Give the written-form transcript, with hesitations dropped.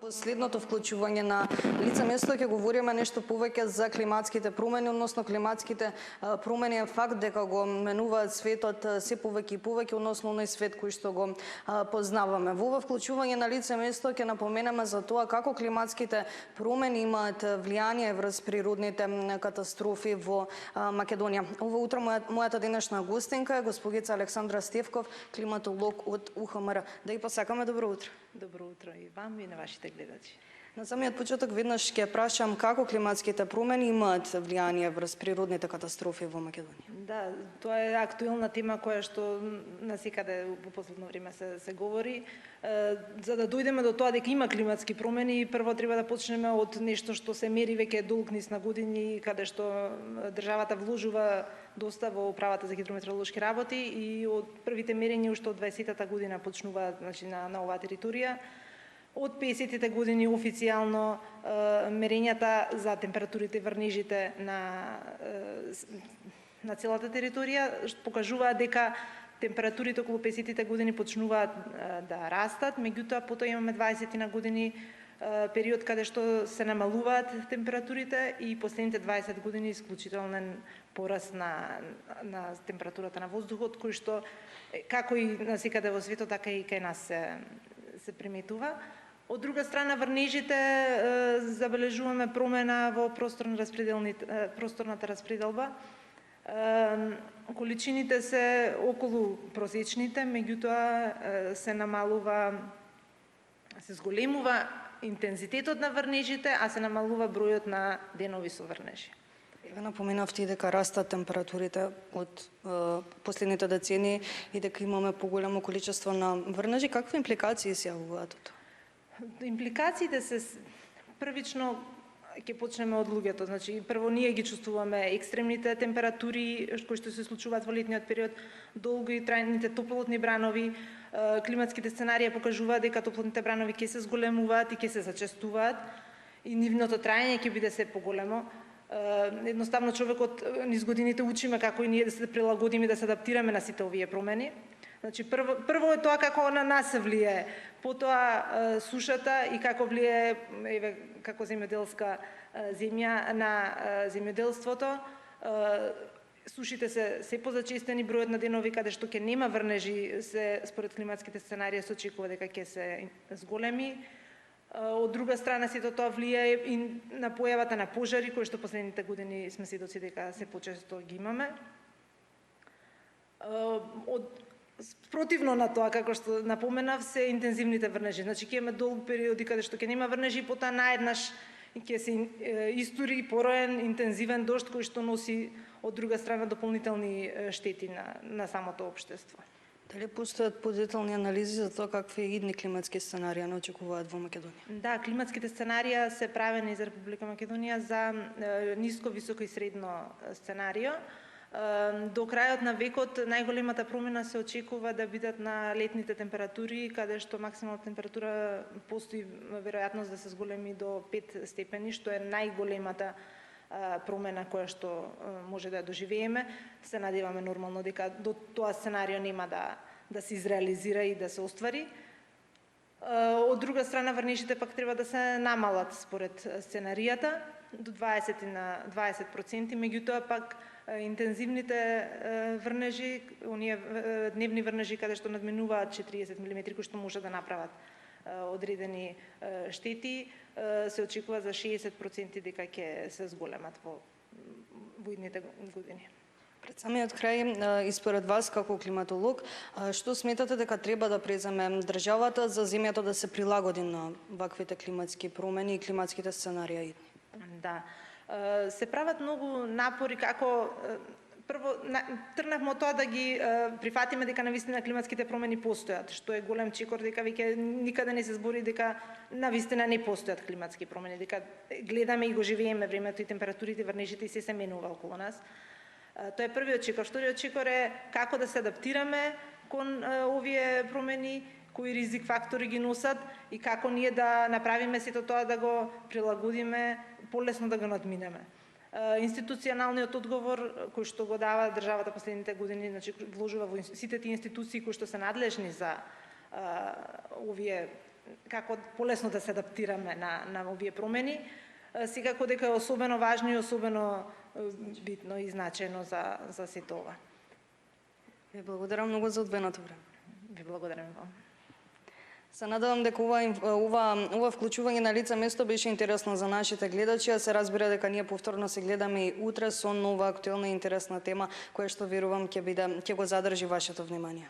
Следното вклучување на лица место ќе говориме нешто повеќе за климатските промени, односно климатските промени е факт дека го менуваат светот се повеќе и повеќе, односно оној свет кој што го познаваме. Во ова вклучување на лице место ќе напоменеме за тоа како климатските промени имаат влијание врз природните катастрофи во Македонија. Ова утро мојата денешна гостинка е госпогица Александра Стевков, климатолог од УХМР. Да и посакаме добро утро. Добро утро и вам и на вашите гледачи. На самиот почеток веднаш ќе прашам како климатските промени имаат влијание врз природните катастрофи во Македонија. Да, тоа е актуелна тема која што насекаде во последно време се говори. За да дојдеме до тоа дека има климатски промени, прво треба да почнеме од нешто што се мери веќе долг низ на години, каде што државата вложува доста во управата за хидрометеоролошки работи и од првите мерења уште од 20-та година почнуваат, значи на оваа територија. Од 50-те години официјално мерењата за температурите и врнежите на целата територија покажуваат дека температурите околу 50-те години почнуваат да растат, меѓутоа потоа имаме 20-на години период каде што се намалуваат температурите и последните 20 години исклучителен пораст на температурата на воздухот, кој што како и насекаде во светот, така и кај нас се приметува. Од друга страна, врнежите забележуваме промена во просторната распределба. Количините се околу просечните, меѓутоа се намалува, се зголемува интензитетот на врнежите, а се намалува бројот на денови со врнежи. Ве напоменавте и дека растат температурите од последните децении и дека имаме поголемо количество на врнежи. Какви импликации се јавуваат од тоа? Импликациите се првично ќе почнеме од луѓето. Значи прво ние ги чувствуваме екстремните температури кои што се случуваат во летниот период, долго и трајните топлотни бранови. Климатските сценарии покажуваат дека топлотните бранови ќе се зголемуваат и ќе се зачестуваат и нивното траење ќе биде се поголемо. Едноставно човекот низ годините учиме како и ние да се прилагодиме и да се адаптираме на сите овие промени. Значи прво е тоа како на нас се влие, потоа сушата и како влие како земјоделска земја на земјоделството. Сушите се позачестени, бројот на денови каде што ќе нема врнежи се според климатските сценарии се очекува дека ќе се зголеми. Од друга страна сето тоа влие и на појавата на пожари кои што последните години сме сведоци дека се почесто ги имаме. Противно на тоа, како што напоменав, се интензивните врнежи. Значи ќе имаме долг периоди каде што ќе нема врнежи, потоа наеднаш ќе се истури пороен интензивен дожд кој што носи од друга страна дополнителни штети на самото општество. Дали постојат подетални анализи за тоа какви идни климатски сценарии не очекуваат во Македонија? Да, климатските сценарии се правени за Република Македонија за ниско, високо и средно сценарио. До крајот на векот најголемата промена се очекува да бидат на летните температури, каде што максималната температура постои веројатност да се зголеми до 5 степени, што е најголемата промена која што може да ја доживееме. Се надеваме нормално дека до тоа сценарио нема да се изреализира и да се оствари. Од друга страна, врнежите пак треба да се намалат според сценаријата до 20%, меѓутоа пак интензивните врнежи, оние дневни врнежи каде што надминуваат 40 мм, кои што може да направат одредени штети, се очекува за 60% дека ќе се зголемат во идните години. Пред самиот крај, и според вас како климатолог, што сметате дека треба да преземе државата за земјата да се прилагоди на ваквите климатски промени и климатските сценарии? Да. Се прават многу напори како прво тргнавме од тоа да ги прифатиме дека навистина климатските промени постојат, што е голем чекор дека веќе никаде не се збори дека навистина не постојат климатски промени, дека гледаме и го живееме времето и температурите, врнежите и се менува околу нас. Тоа е првиот чекор. Вториот чекор е како да се адаптираме кон овие промени, кои ризик фактори ги носат и како ние да направиме сето тоа да го прилагодиме, полесно да го надминеме. Институционалниот одговор кој што го дава државата последните години, значи вложува во сите тие институции кои што се надлежни за овие како полесно да се адаптираме на овие промени. Секако дека е особено важно и особено битно и значајно за сето ова. Ви благодарам многу за одвоеното време. Ви благодарам вам. Се надевам дека ова вклучување на лица место беше интересно за нашите гледачи, а се разбира дека ние повторно се гледаме и утре со нова актуелна и интересна тема, која што верувам ќе го задржи вашето внимание.